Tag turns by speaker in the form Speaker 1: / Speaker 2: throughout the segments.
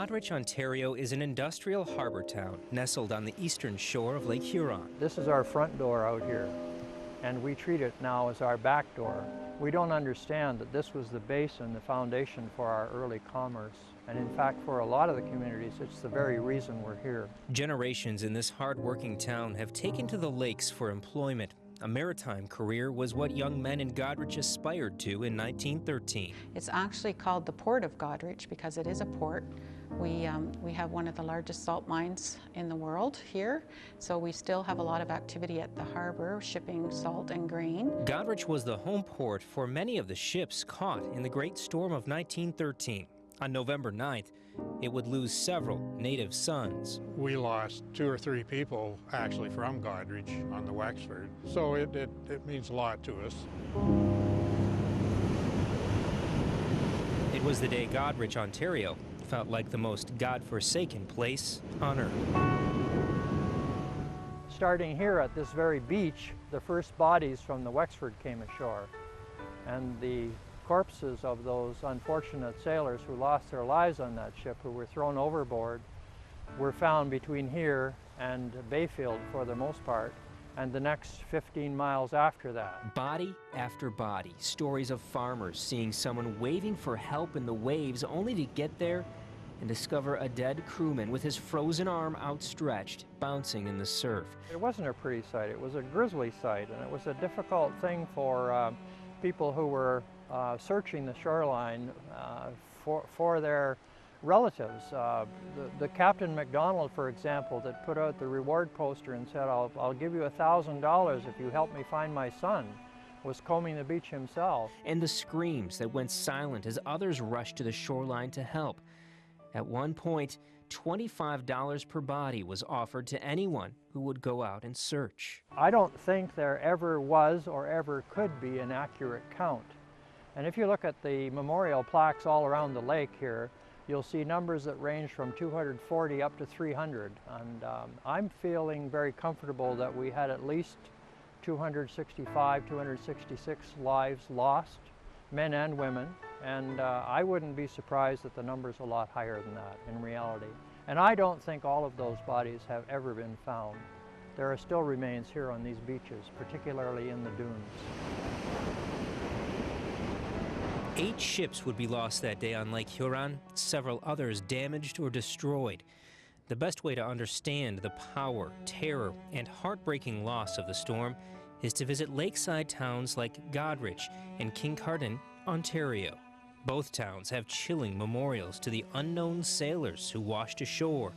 Speaker 1: Goderich, Ontario is an industrial harbor town nestled on the eastern shore of Lake Huron.
Speaker 2: This is our front door out here, and we treat it now as our back door. We don't understand that this was the base and the foundation for our early commerce. And in fact, for a lot of the communities, it's the very reason we're here.
Speaker 1: Generations in this hard-working town have taken to the lakes for employment. A maritime career was what young men in Goderich aspired to in 1913.
Speaker 3: It's actually called the Port of Goderich because it is a port. We have one of the largest salt mines in the world here, so we still have a lot of activity at the harbor, shipping salt and grain.
Speaker 1: Goderich was the home port for many of the ships caught in the Great Storm of 1913. On November 9th, it would lose several native sons.
Speaker 4: We lost 2 or 3 people actually from Goderich on the Wexford, so it means a lot to us.
Speaker 1: It was the day Goderich, Ontario felt like the most God-forsaken place on earth.
Speaker 2: Starting here at this very beach, the first bodies from the Wexford came ashore, and the corpses of those unfortunate sailors who lost their lives on that ship, who were thrown overboard, were found between here and Bayfield for the most part, and the next 15 miles after that.
Speaker 1: Body after body, stories of farmers seeing someone waving for help in the waves only to get there and discover a dead crewman with his frozen arm outstretched, bouncing in the surf.
Speaker 2: It wasn't a pretty sight, it was a grisly sight, and it was a difficult thing for people who were searching the shoreline for their relatives. The Captain McDonald, for example, that put out the reward poster and said, I'll give you $1,000 if you help me find my son, was combing the beach himself.
Speaker 1: And the screams that went silent as others rushed to the shoreline to help. At one point, $25 per body was offered to anyone who would go out and search.
Speaker 2: I don't think there ever was or ever could be an accurate count. And if you look at the memorial plaques all around the lake here, you'll see numbers that range from 240 up to 300. And I'm feeling very comfortable that we had at least 265, 266 lives lost, men and women. And I wouldn't be surprised that the number's a lot higher than that in reality. And I don't think all of those bodies have ever been found. There are still remains here on these beaches, particularly in the dunes.
Speaker 1: 8 ships would be lost that day on Lake Huron, several others damaged or destroyed. The best way to understand the power, terror, and heartbreaking loss of the storm is to visit lakeside towns like Goderich and Kincardine, Ontario. Both towns have chilling memorials to the unknown sailors who washed ashore.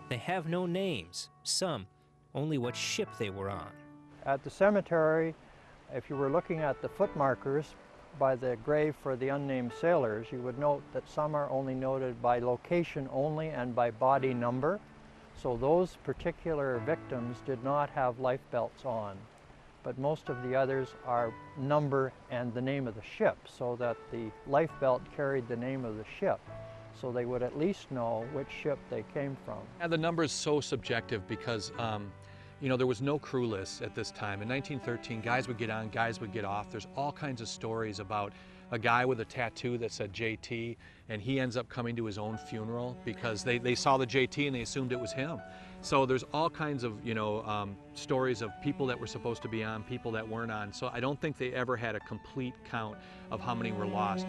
Speaker 1: They have no names, some only what ship they were on.
Speaker 2: At the cemetery, if you were looking at the foot markers by the grave for the unnamed sailors, you would note that some are only noted by location only and by body number. So those particular victims did not have life belts on. But most of the others are number and the name of the ship, so that the life belt carried the name of the ship, so they would at least know which ship they came from.
Speaker 5: And the number is so subjective because you know, there was no crew list at this time. In 1913, guys would get on, guys would get off. There's all kinds of stories about a guy with a tattoo that said JT, and he ends up coming to his own funeral because they saw the JT and they assumed it was him. So there's all kinds of, you know, stories of people that were supposed to be on, people that weren't on. So I don't think they ever had a complete count of how many were lost.